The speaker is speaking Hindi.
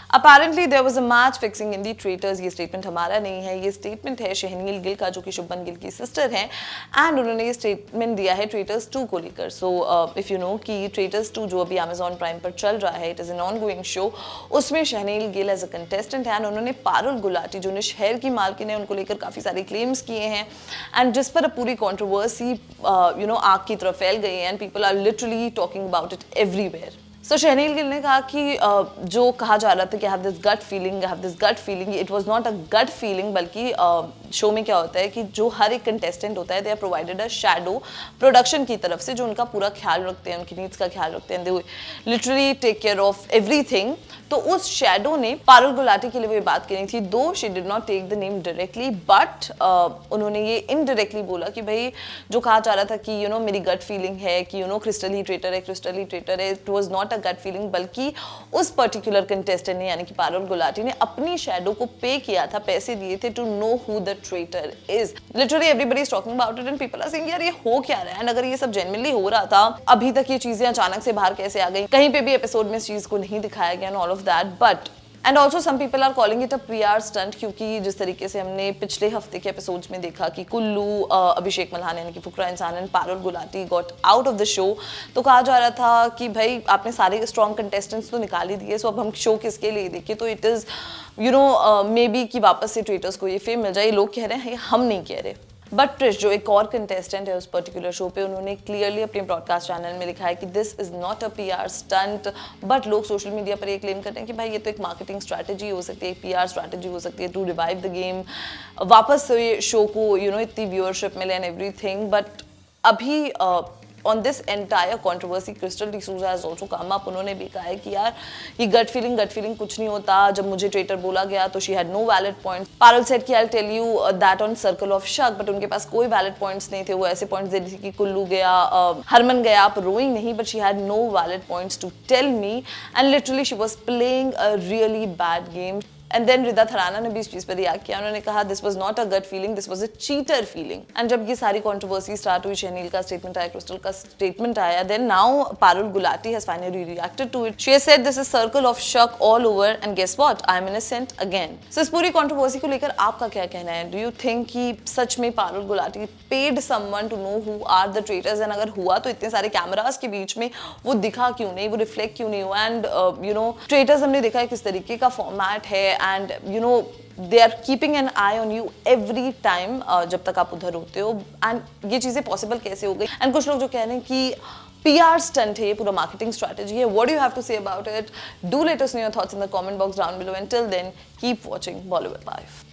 Apparently there was a match fixing in the traitors. ये स्टेटमेंट हमारा नहीं है, ये स्टेटमेंट है शहनील गिल का, जो कि शुभमन गिल की सिस्टर हैं, एंड उन्होंने ये स्टेटमेंट दिया है ट्रेटर्स 2 को लेकर। सो इफ यू नो कि ट्रेटर्स 2 जो अभी अमेजॉन प्राइम पर चल रहा है, it is an on going show, उसमें शहनील गिल एज अ कंटेस्टेंट है, एंड उन्होंने पारुल गुलाटी जो शहर की मालकिन है उनको लेकर काफ़ी सारे क्लेम्स किए हैं, एंड जिस पर पूरी कॉन्ट्रोवर्सी आग की तरफ फैल गई है, and people are literally talking about it everywhere. So Shahneel Gill ने कहा कि जो कहा जा रहा था कि have this gut feeling, it was not a gut feeling, बल्कि शो में क्या होता है कि जो हर एक कंटेस्टेंट होता है, they are provided a shadow production की तरफ से, जो उनका पूरा ख्याल रखते हैं, उनकी नीड्स का ख्याल रखते हैं, they literally take care of everything. तो उस शैडो ने पारुल गुलाटी के लिए वो बात करी थी, though she did not take the name directly, but उन्होंने ये इनडायरेक्टली बोला कि भाई जो कहा जा रहा था कि मेरी गट फीलिंग है कि क्रिस्टल ही ट्रेटर है, it was not a gut feeling, बल्कि उस पर्टिकुलर कंटेस्टेंट ने यानी कि पारुल गुलाटी ने अपनी शैडो को पे किया था, पैसे दिए थे to know who the traitor is. Literally everybody is talking about it and people are saying यार ये हो क्या रहा है, एंड अगर ये सब जेन्युइनली हो रहा था, अभी तक ये चीजें अचानक से बाहर कैसे आ गई, कहीं पे भी एपिसोड में इस चीज को नहीं दिखाया गया, and all of that, but and also some people are calling it a PR stunt, क्योंकि जिस तरीके से हमने पिछले हफ्ते के एपिसोड्स में देखा कि कुल्लू, अभिषेक मल्हान यानी कि फुकरा इंसान and Parul Gulati got out of the show, तो कहा जा रहा था कि भाई आपने सारे स्ट्रॉन्ग कंटेस्टेंट्स तो निकाल ही दिए, सो अब हम शो किसके लिए देखें, तो इट इज़ मे बी कि वापस से ट्रेटर्स को ये फेम मिल जाए, ये लोग कह रहे हैं, हम नहीं कह रहे। बट ट्रिश जो एक और कंटेस्टेंट है उस पर्टिकुलर शो पे, उन्होंने क्लियरली अपने ब्रॉडकास्ट चैनल में लिखा है कि this is not a PR stunt, but लोग सोशल मीडिया पर ये क्लेम करते हैं कि भाई ये तो एक मार्केटिंग स्ट्रैटेजी हो सकती है, एक PR स्ट्रैटेजी हो सकती है टू रिवाइव द गेम, वापस से शो को इतनी व्यूअरशिप मिले एंड एवरीथिंग। बट अभी on this entire controversy, Crystal D'Souza has also come up, उन्होंने भी कहा है कि यार ये गट फीलिंग कुछ नहीं होता, जब मुझे ट्रेटर बोला गया तो she had no valid points. Parul said कि I'll tell you that on circle of शक, बट उनके पास कोई valid points नहीं थे, वो ऐसे points दे रही थी कि कुल्लू गया, हरमन गया, आप रोइंग नहीं, but she had no valid points to tell me, and literally she was playing a really bad game. And then Rida Tharana ने भी इस चीज पर रिएक्ट किया, उन्होंने कहा this was not a gut feeling, this was a cheater feeling. And जब ये सारी कंट्रोवर्सी स्टार्ट हुई, शहनील का स्टेटमेंट आया, क्रिस्टल का स्टेटमेंट आया, then now Parul Gulati has finally reacted to it. She has said this is circle of शक all over and guess what, I am innocent again. So इस पूरी कंट्रोवर्सी को लेकर आपका क्या कहना है? डू यू थिंक कि सच में Parul Gulati paid someone to know who are the traitors, and अगर हुआ तो इतने सारे कैमरास के बीच में वो दिखा क्यों नहीं, वो रिफ्लेक्ट क्यों नहीं हुआ? एंड ट्रेटर्स हमने देखा है किस तरीके का फॉर्मेट है, and they are keeping an eye on you every time जब तक आप उधर होते हो, एंड ये चीजें पॉसिबल कैसे हो गई? एंड कुछ लोग जो कह रहे हैं कि PR स्टंट है, ये पूरा मार्केटिंग स्ट्रैटेजी है। What do you have to say about it? Do let us know your thoughts in the comment box down below, and till then keep watching Bollywood live.